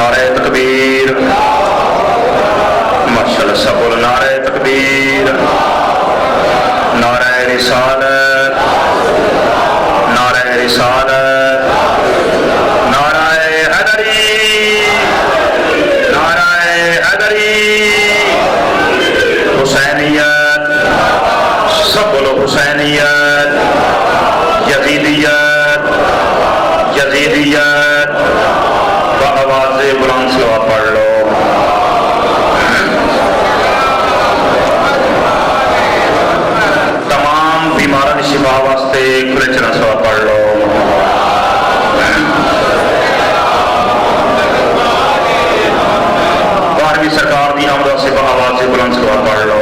نعرہ تکبیر، ماشاءاللہ سب بولو نعرہ تکبیر، نعرہ رسالت، نعرہ رسالت، نعرہ حیدری، نعرہ حیدری، حسینیت، سب بولو حسینیت، یزیدیت، یزیدیت، بآواز بلند سلوات پڑھ لو۔ تمام بیماروں کی شفا واسطے کھلے چرن سلوات پڑھ لو۔ بارہویں سرکار دی آمد سے بآواز بلند سلوات پڑھ لو۔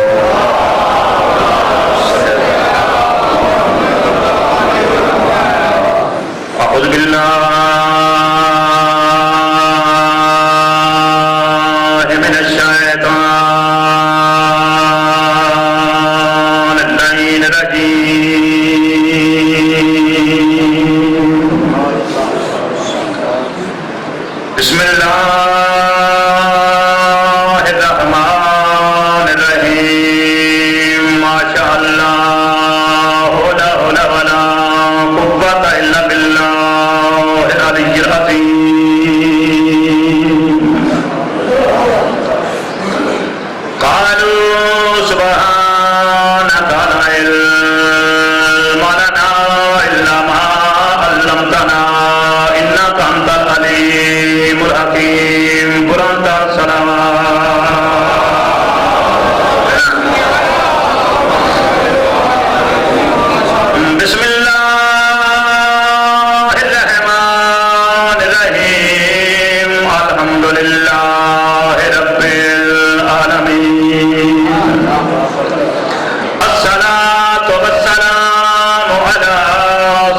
اعوذ باللہ من الشیطان اللعین الرجیم، بسم اللہ الرحمن الرحیم، ما شاء اللہ لا حول ولا قوة الا باللہ العلی العظیم۔ قالوا سبحانك لا علم لنا الا ما علمتنا انك انت العليم الحكيم۔ بلند بسم اللہ الرحمن الرحیم، الحمد للہ رب العالمین، الصلاة والسلام علی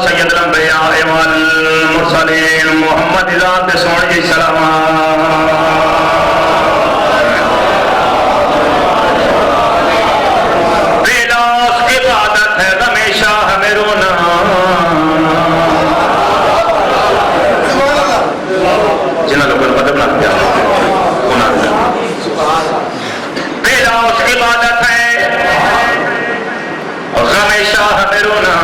سید الانبیاء والمرسلین، محمد ذات سونے سلام۔ جنہوں لوگوں نے مدد نہ کیا پہلا اس عبادت ہے غم شاہ میرونا،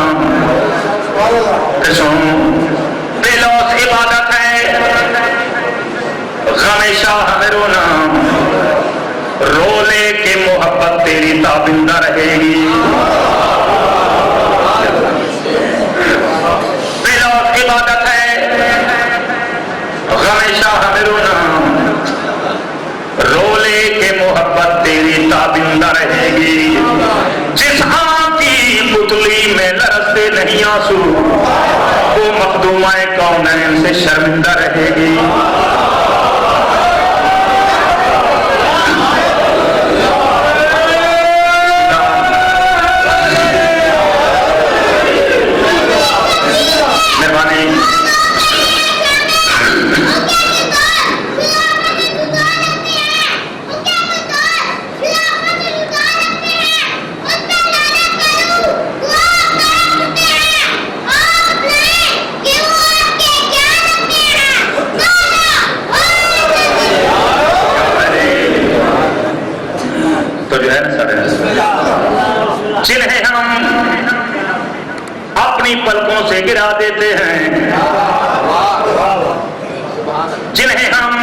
پہلا اس عبادت ہے غم شاہ میرونا، رو لے کے محبت تیری تابندہ رہے گی۔ پہلا اس عبادت ہے شاہ میرونا، رو لے کے محبت تیری تابندہ رہے گی۔ جس آنکھ کی پتلی میں لرزتے نہیں آنسو، وہ مخدومہ کونین سے شرمندہ رہے گی۔ مہربانی جنہیں ہم اپنی پلکوں سے گرا دیتے ہیں، جنہیں ہم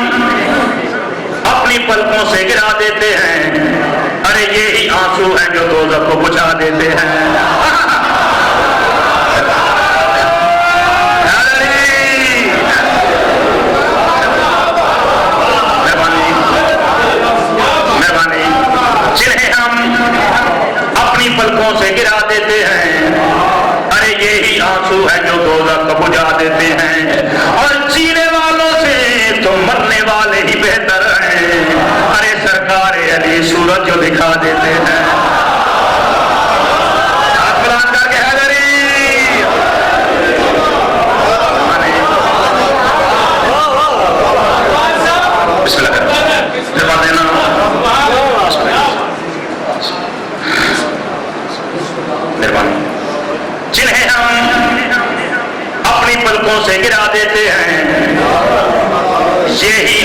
اپنی پلکوں سے گرا دیتے ہیں، ارے یہی آنسو ہیں جو دوزخ کو بجھا دیتے ہیں۔ جنہیں ہم اپنی پلکوں سے گرا دیتے ہیں، ارے یہی آنسو ہے جو دوزخ کو بجھا دیتے ہیں۔ اور جینے والوں سے تو مرنے والے ہی بہتر ہیں، ارے سرکار علی سورج جو دکھا دیتے ہیں۔ جنہیں ہم اپنی پلکوں سے گرا دیتے ہیں، یہی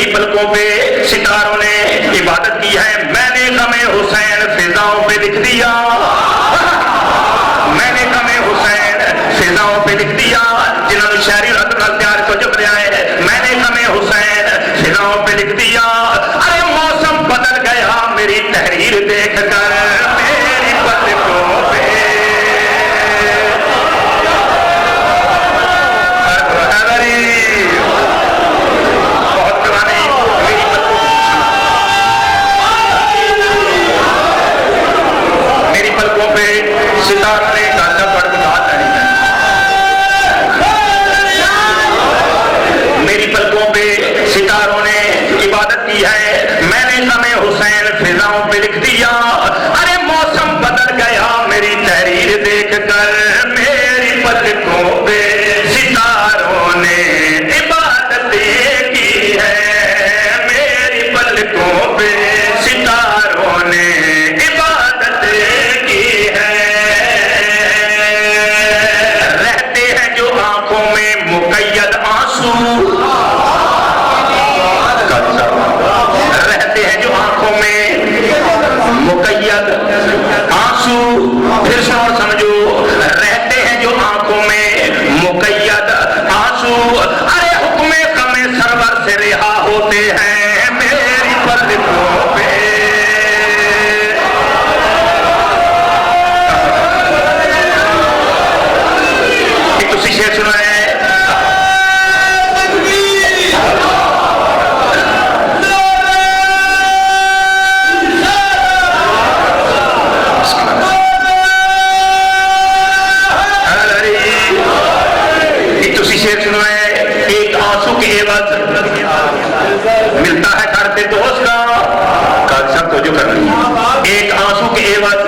میری پلکوں پہ ستاروں نے عبادت کی ہے. میں نے غم حسین فضاؤں پہ لکھ دیا, میں نے غم حسین فضاؤں پہ لکھ دیا. جنہوں نے شہری رد تیار کو جب لے آئے, میں نے غم حسین فضاؤں پہ لکھ دیا. ارے موسم بدل گیا میری تحریر دیکھ کر, میری پلکوں پہ ستاروں نے گانا پڑھ کے بات نہیں ہے. میری پلکوں پہ ستاروں نے عبادت کی ہے. میں نے غم حسین فضاؤں پہ لکھ دیا. ارے موسم بدل گیا میری تحریر دیکھ کر, میری پلکوں پہ ستاروں نے عبادت کی ہے. میری پلکوں پہ ستاروں نے عبادت کی ہے. مقید آنسو رہتے ہیں جو آنکھوں میں مقید آنسو. پھر سنو سمجھو, رہتے ہیں جو آنکھوں میں مقید آنسو. ارے حکم غم سرور سے رہا ہوتے ہیں میری پلکوں پہ. ایک دوسری شعر سنا ہے, ایک آنسو کے عوض ملتا ہے گھر پہ دوست کا. سب کو جو کرنی ہے, ایک آنسو کے عوض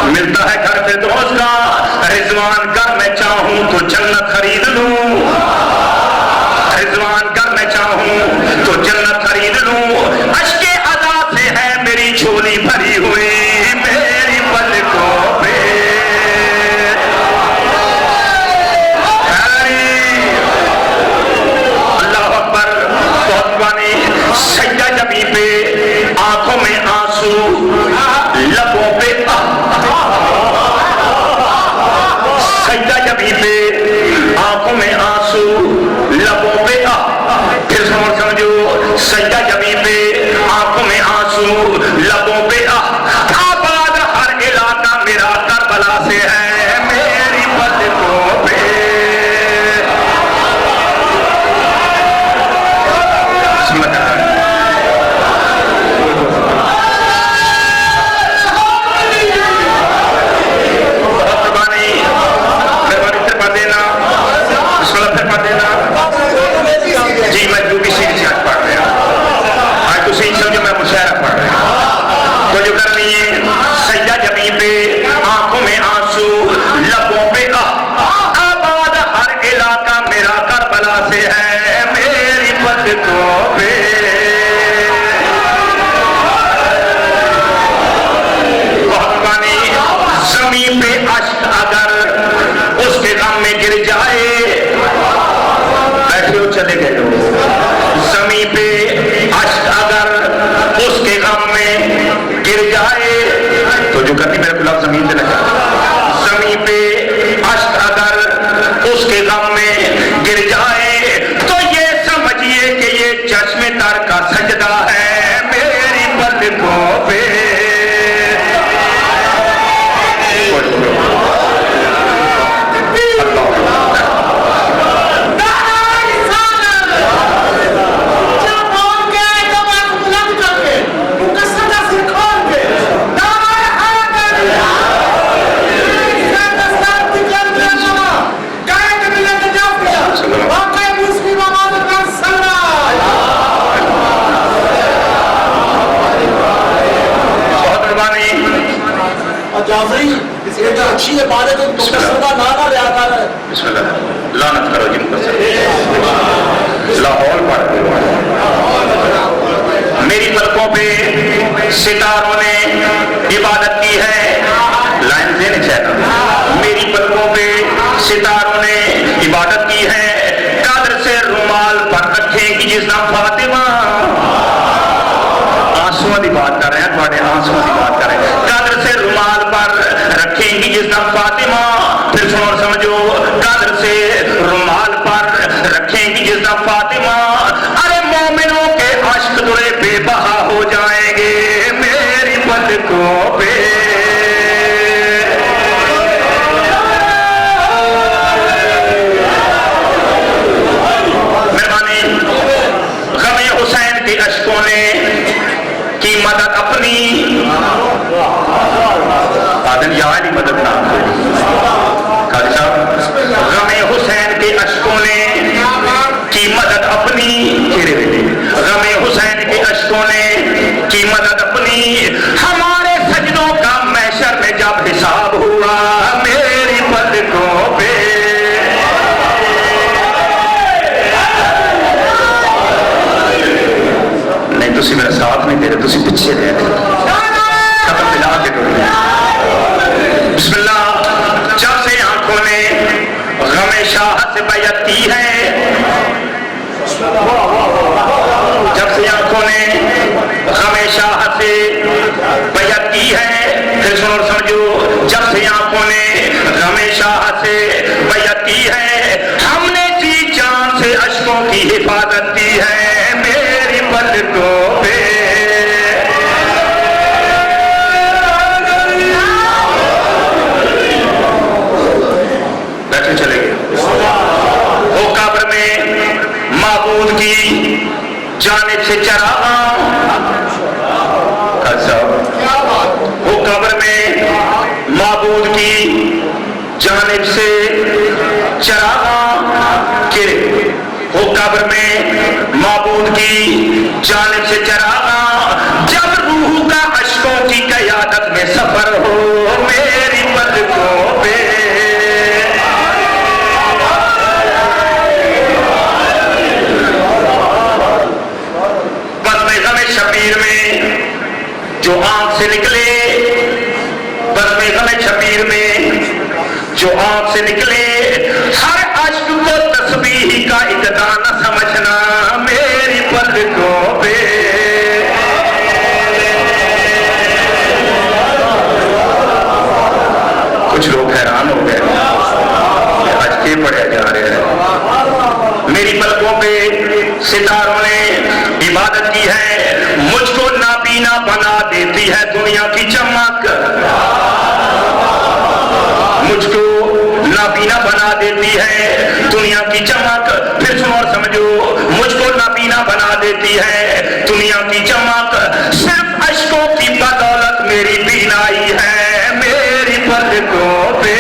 ملتا ہے گھر پہ دوست کا. رضوان کر میں چاہوں تو جنت خرید لوں, رضوان کر میں چاہوں تو جنت خرید لوں. اشک ادا سے ہے میری جھولی بھری ہوئی میری پلکوں پہ. سجدہ جبی پہ آنکھوں میں آنسو, لبوں پہ سجدہ جبی پہ آنکھوں میں آنسو, لبوں پہ پھر سمجھو, سجدہ جبی پہ آنکھوں میں آنسو, لبوں پہ آباد ہر علاقہ میرا کربلا سے ہے میری پلکوں پہ. جی میں جو بھی سیریز پڑھ رہا ہوں, آج تو سیریز سمجھو میں مشاعرہ پڑھ رہا ہوں. تو جو کرنی ہے, سجدہ جبی پہ آنکھوں میں آنسو, لبوں پہ آباد ہر علاقہ میرا کربلا سے ہے میری پلکوں پہ. زمین پہ اشک اگر اس کے غم میں گر جائے, بیٹھے ہو چلے گئے لوگ, زمین پہ اشک اگر اس کے غم میں گر جائے, تو جو کرنی میرے گلاب زمین پہ لگا, زمین پہ اشک اگر اس کے غم میں گر جائے, تو یہ سمجھیے کہ یہ چشم تر کا سجدہ ہے میری پلکوں پہ. اچھی عبادت بسم اللہ لعنت کرو جن کو لاہور پڑھ. میری پلکوں پہ ستاروں نے عبادت کی ہے, لائن دینے چاہتا ہوں. میری پلکوں پہ ستاروں نے عبادت کی ہے, قدر سے رومال پر رکھے گی جس طرح فاطمہ آنسو کی بات کریں. قدر سے رومال پر رکھیں گی جس دم فاطمہ. پھر سنو اور سمجھو, قدر سے رومال پر رکھیں گی جس دم فاطمہ. ارے مومنوں کے عشق درے بے بہا ہو جائیں گے میری پلکوں پہ. اشکوں نے کی مدد اپنی آدم یہاں مدد نہ قاضی صاحب. غم حسین کے اشکوں نے کی مدد اپنی, غم حسین کے اشکوں نے کی مدد اپنی. ہمارے سجدوں کا محشر میں جب حساب ہوا میری پلکوں پہ. تسی میرا ساتھ نہیں دے رہے, تسی پیچھے رہ رہے, ختم ملا کے دو. بسم اللہ. جب سے آنکھوں نے غم شاہ سے بیعت کی ہے, جب سے آنکھوں نے غم شاہ سے بیعت کی ہے. پھر سنو اور سمجھو, جب سے آنکھوں نے غم شاہ سے بیعت کی ہے, ہم نے جی جان سے اشکوں کی حفاظت کی ہے میری پلکوں پہ. بیٹھے چلے گئے. وہ قبر میں معبود کی جانب سے چراغاں, وہ قبر میں معبود کی جانب سے چراغاں کے, وہ قبر میں معبود کی جانب سے چراغاں. جب روح کا اشکوں کی قیادت میں سفر ہو میری پلکوں پہ. بس میں غم شبیر میں جو آنکھ سے نکلے, بس میں غم شبیر میں جو آنکھ سے نکلے, ہر اشک کو تسبیح کا ابتدا نہ سمجھنا میری پلکوں پہ. کچھ لوگ حیران ہو گئے آج کے پڑھے جا رہے ہیں. میری پلکوں پہ ستاروں نے عبادت کی ہے. مجھ کو نابینا بنا دیتی ہے دنیا کی چمک, مجھ کو نابینا بنا دیتی ہے دنیا کی چمک. پھر سنو اور سمجھو, مجھ کو نابینا بنا دیتی ہے دنیا کی چمک. صرف اشکوں کی بدولت میری بینائی ہے میری پلکوں پہ.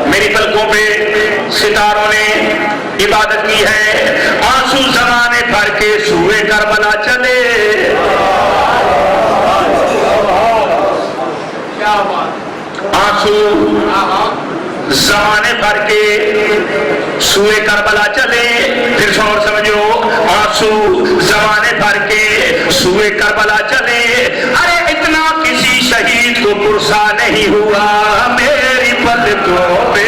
میری پلکوں پہ ستاروں نے عبادت کی ہے. آنسو زمانے بھر کے سوئے کربلا چلے, آنسو زمانے بھر کے سوئے کربلا چلے. پھر سنو اور سمجھو, آنسو زمانے بھر کے سوئے کربلا چلے. ارے اتنا کسی شہید کو پرسا نہیں ہوا میری پلکوں پہ.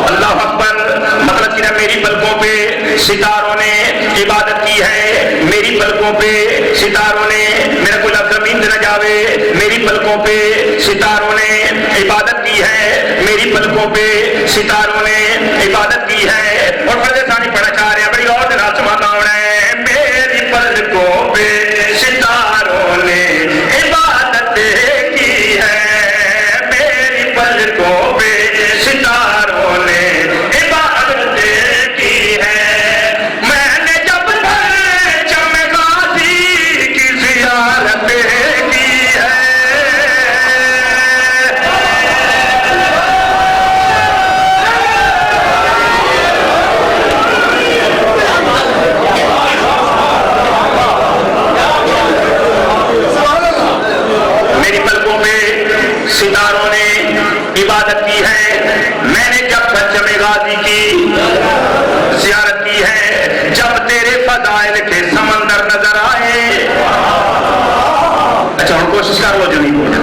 اللہ اکبر. مطلب کہ میری پلکوں پہ ستاروں نے عبادت کی ہے, میری پلکوں پہ ستاروں نے, میرا کوئی لفظ زمین نہ جاوے, میری پلکوں پہ ستاروں نے عبادت کی ہے, میری پلکوں پہ ستاروں نے عبادت کی ہے. اور فرض ثانی پڑھنا چاہ رہے ہیں, بڑی اور دن سمانا ہونا ہے. میری پلکوں پہ ستاروں نے عبادت کی ہے, میری پلکوں پہ ستاروں نے عبادت کی ہے. میں نے جب پرچم غازی کی زیارت کی ہے, میری پلکوں پہ ستاروں نے عبادت کی ہے. میں نے جب پرچم غازی کی زیارت کی ہے, جب تیرے فضائل کے سمندر نظر آئے. اچھا ہم کوشش کر وہ جو نہیں بولے.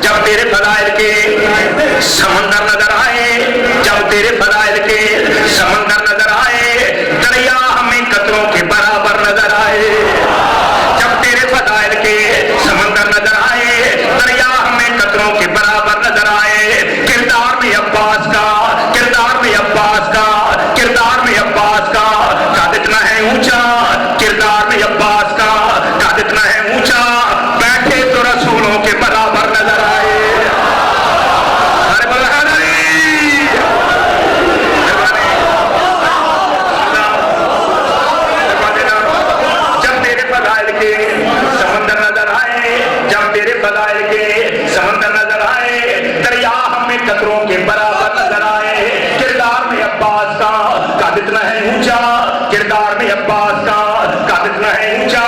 جب تیرے فضائل کے سمندر نظر آئے، جب تیرے فضائل کے سمندر نظر آئے، دریا ہمیں قطروں کے برابر نظر آئے، جب تیرے فضائل کے سمندر نظر آئے، دریا ہمیں قطروں کے برابر نظر آئے، کردار میں عباس کا، کردار میں عباس کا، کردار میں عباس کا قد اتنا ہے اونچا، کردار میں عباس کا قد اتنا ہے اونچا، بیٹھے تو رسولوں کے برابر نظر آئے۔ سمندر نظر آئے، جب تیرے فضائل کے سمندر نظر آئے، دریا ہمیں قطروں کے برابر نظر آئے، کردار میں عباس کا قد اتنا ہے اونچا، کردار میں عباس کا قد اتنا ہے اونچا،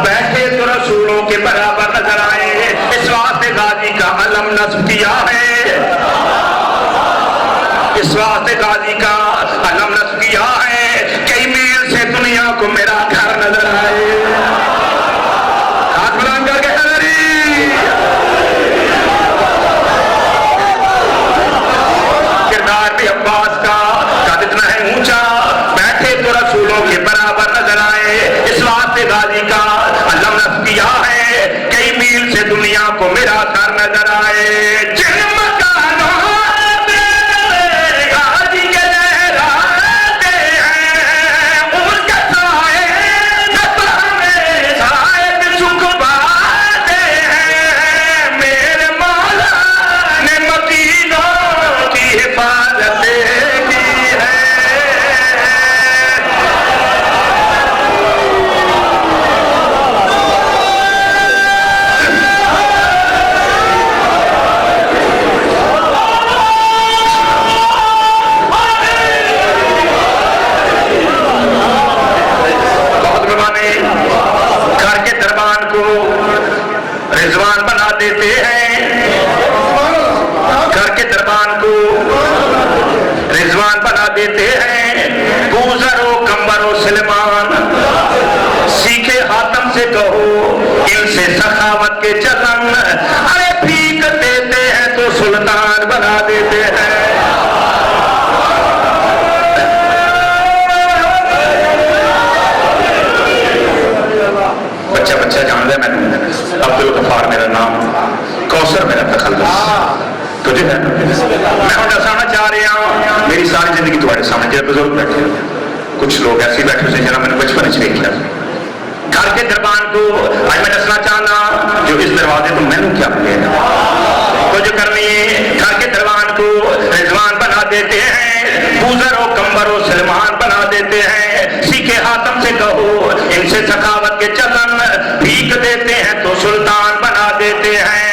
بیٹھے تو رسولوں کے برابر نظر آئے، اس واسطے غازی کا علم نصب کیا ہے، اس واسطے غازی کا علم نصب کیا ہے، کئی میل سے دنیا کو میرا گھر نظر آئے۔ عباس کا قد اتنا ہے اونچا، بیٹھے تو رسولوں کے برابر نظر آئے، اس واسطے غازی کا علم نصب کیا ہے، کئی میل سے دنیا کو میرا گھر نظر آئے۔ جن مکانوں میں غازی کے لہراتے ہیں، ان کے سائے ہمیں شاید جھکواتے ہیں، میرے مولا نے مدینوں کی حفاظت رضوان بنا دیتے ہیں، گھر کے دربان کو رضوان بنا دیتے ہیں، گوزر و کمبر و سلمان، سیکھے حاتم سے کہو ان سے سخاوت کے چلن، ارے بھیک دیتے ہیں تو سلطان بنا دیتے ہیں۔ بچہ بچہ جان دے، میں عبدالغفار میرا نام، کوثر میرا تخلص، تجھے ہے میں ہوں دسانا چاہ رہا ہوں، میری ساری زندگی تمہارے سامنے جب بزرگ بیٹھے، کچھ لوگ ایسے بیٹھے سے جنہوں میں نے بچپن سے دیکھا، گھر کے دربان کو آج میں دسنا چاہنا، جو اس دروازے کو میں نے کیا کیا تو جو کرنی ہے، گھر کے دربان کو رضوان بنا دیتے ہیں، بوزر و کمبر و سلمان بنا دیتے ہیں، سیکھے حاتم سے کہو ان سے سخاوت کے چلن، بھیک دیتے ہیں تو سلطان بنا دیتے ہیں۔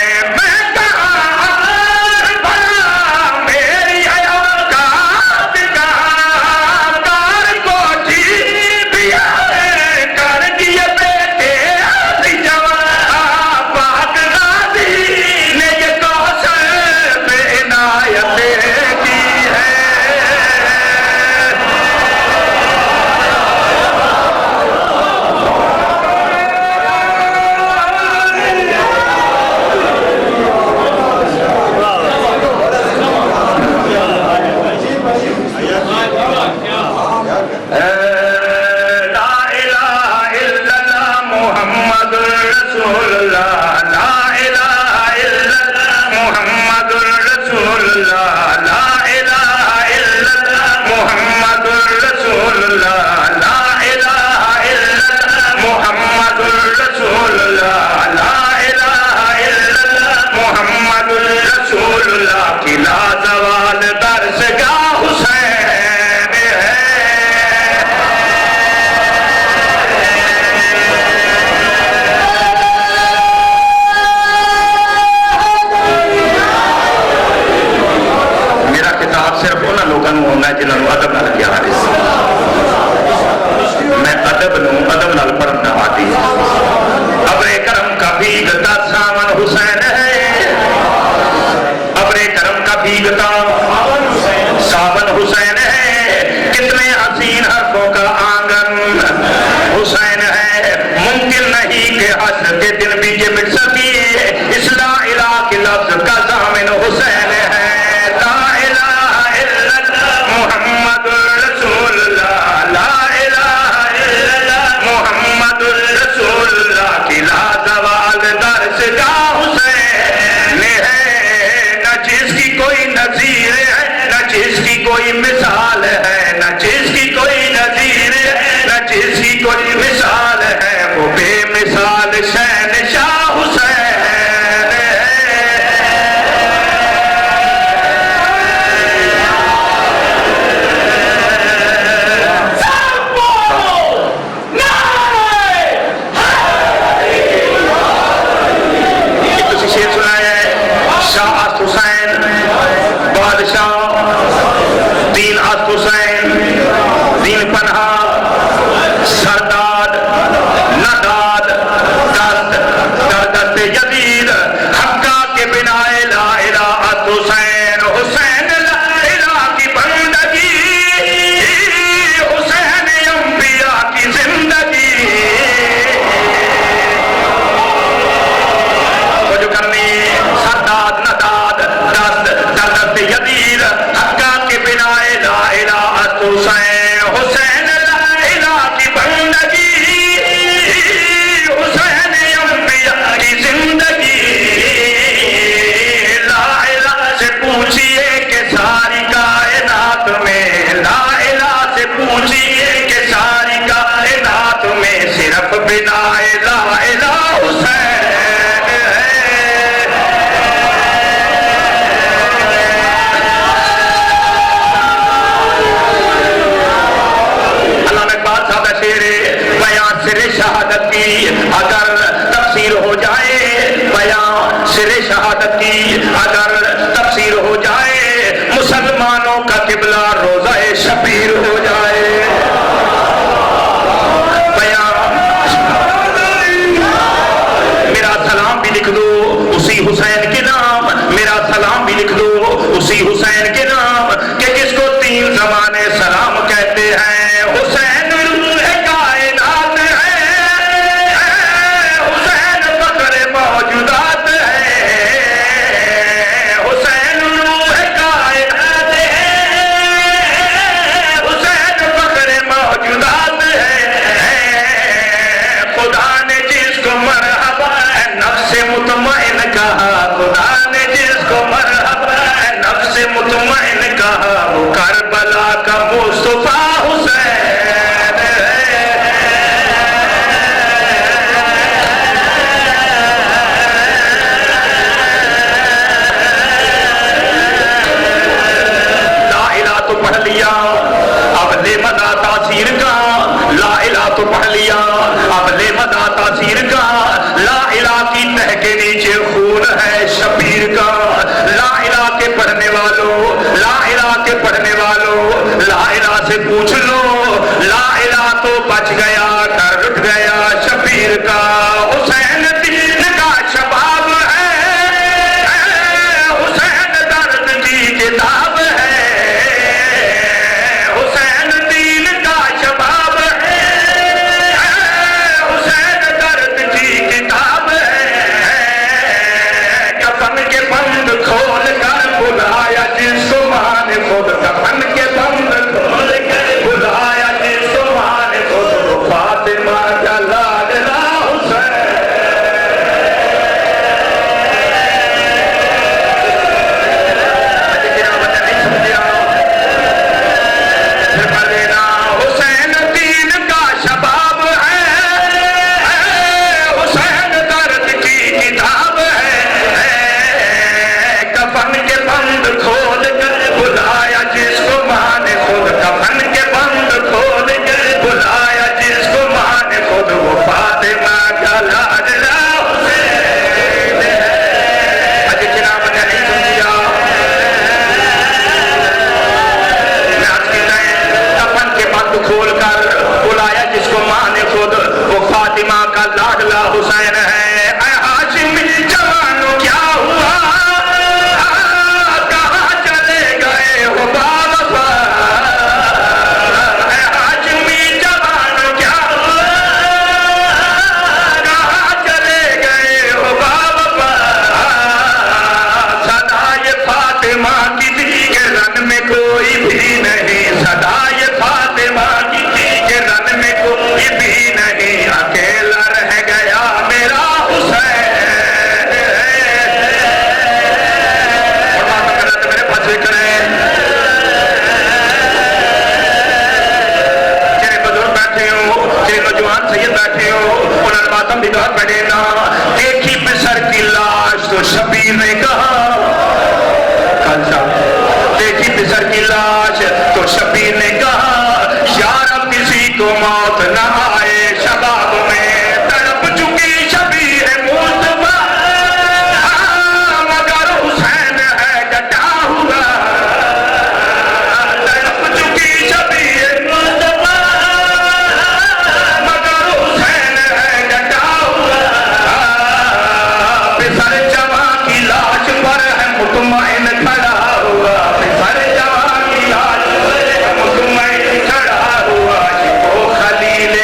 سر شہادت کی اگر تفسیر ہو جائے، مسلمانوں کا قبلہ روزہ شبیر ہو جائے۔ میرا سلام بھی لکھ دو اسی حسین کے نام، میرا سلام بھی لکھ دو اسی حسین کے نام، کہ جس کو 3 زمانے سلام کہتے ہیں۔ حسین روح کائنات ہے، حسین فخر موجودات ہے، حسین روح کائنات ہے، حسین فخر موجودات ہے۔ خدا نے جس کو مرحبا نفس مطمئن کہا، خدا نے جس کو مرحبا نفس مطمئن کہا، وہ کربلا کا مصطفیٰ حسین ہے۔ لا الہ تو پڑھ لیا، اب لے مدہ تاثیر کا، لا الہ تو پڑھ لیا، اب لے مدہ تاثیر کا، لا الہ کی تہ کے نیچے خون ہے شبیر کا۔ لا الہ کے پڑھنے والوں، لا الہ کے پڑھنے والوں، لا الہ سے پوچھ لو، لا الہ تو بچ گیا کر اٹھ گیا شبیر کا۔ حسین دین کا شباب ہے، حسین درد کی کتاب ہے، حسین دین کا شباب ہے، حسین درد کی کتاب ہے۔ کفن کے بند کھول کر بلایا جس کو ماں نے خود، کفن کے بند کھول کر بلایا جس کو ماں نے خود، وہ فاطمہ کا لاڈلا حسین۔ حسین دین کا شباب ہے، حسین درد کی کتاب ہے۔ کفن کے بند کھول کر بلایا جس کو ماں نے خود، کفن کے بند کھول کر بلایا جس کو ماں نے خود، وہ فاطمہ کا لاڈلا حسین ہے۔ اجے جناب نے نہیں سمجھا، میں آج کہتا ہے کفن کے بند کھول کر بلایا جس کو ماں نے خود، وہ فاطمہ کا لاڈلا حسین ہے۔ اے ہاشمی جوانو کیا ہوا، کہاں چلے گئے ہو باوفا، اے ہاشمی جوانو کیا ہوا، کہاں چلے گئے ہو باوفا۔ صدائے فاطمہ کی تھی کہ رن میں کوئی بھی نہیں، صدائے فاطمہ کی تھی کہ رن میں کوئی بھی نہیں، اکیلا رہ گیا میرا حسین۔ اور بات کر رہے تھے میرے پاس کریں، جنہیں بزرگ بیٹھے ہو، جنہیں نوجوان سید بیٹھے ہو، انہوں نے ماتم بھی دور پڑے نا، دیکھی پسر کی لاش تو شبیر نے کہا، دیکھی پسر کی لاش تو شبیر نے کہا، یار اب کسی کو موت نہ آئے، شباب میں تڑپ چکی شبیر مصطفیٰ، مگر حسین ہے ڈٹا ہوا، تڑپ چکی شبیر مصطفیٰ، مگر حسین ہے ڈٹا ہوا۔ پسر جوان کی لاش پر ہے مطمئن کھڑا ہوا، پسر جوان کی لاش پر ہے مطمئن کھڑا ہوا، وہ خلیل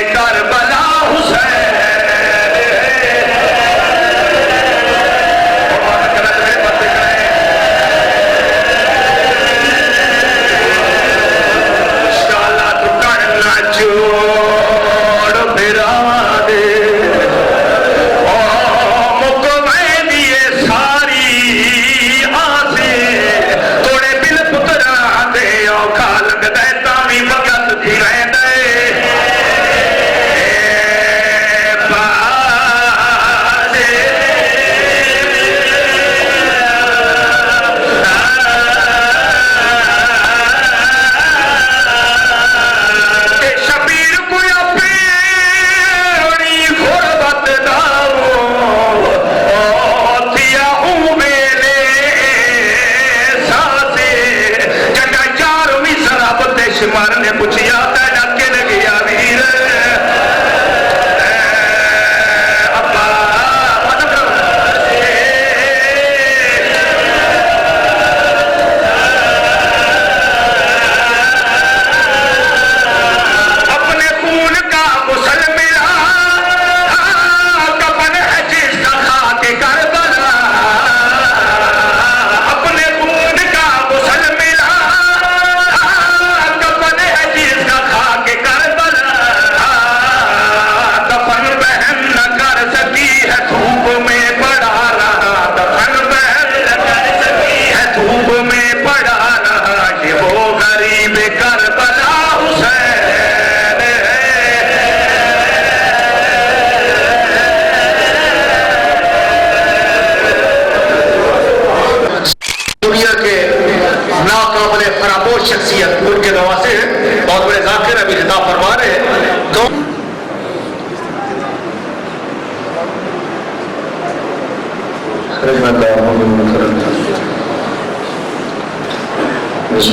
بسم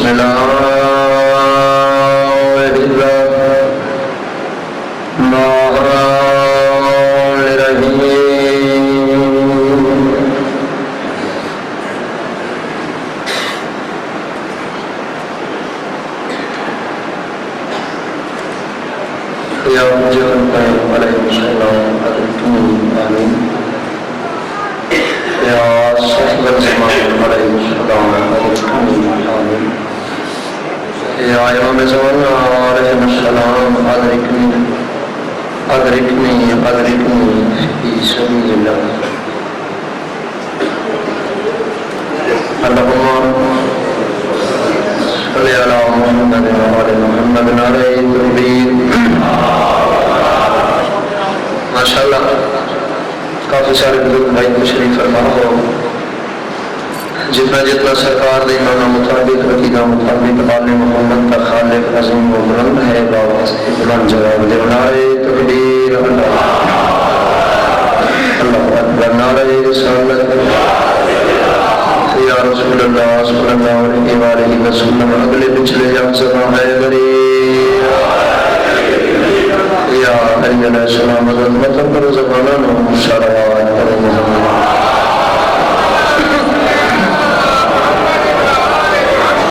اللہ الرحمن الرحیم یا جنت علیہ السلام آمین یا صحب الزمان علیہ السلام آمین یا امام زمان علیہ السلام ادرکنی فی سبیل اللہ اللہم صلی علی محمد وعلی محمد علیہ التکبیر ماشاءاللہ کافی سارے بزرگ بھائی تشریف فرما ہو جتنا سرکار دے ایمان مطابق عقیدہ مطابق آل محمد کا خالق عظیم و بلند ہے باواسطے بلند جواب دے نعرہ تکبیر اللہ اکبر نعرہ رسالت یا رسول اللہ صلی اللہ علیہ وآلہ وسلم اگلے پچھلے جان سبا ہے غریب یا حی علیہ السلام حضرت مطلب پر زبانہ نو سارا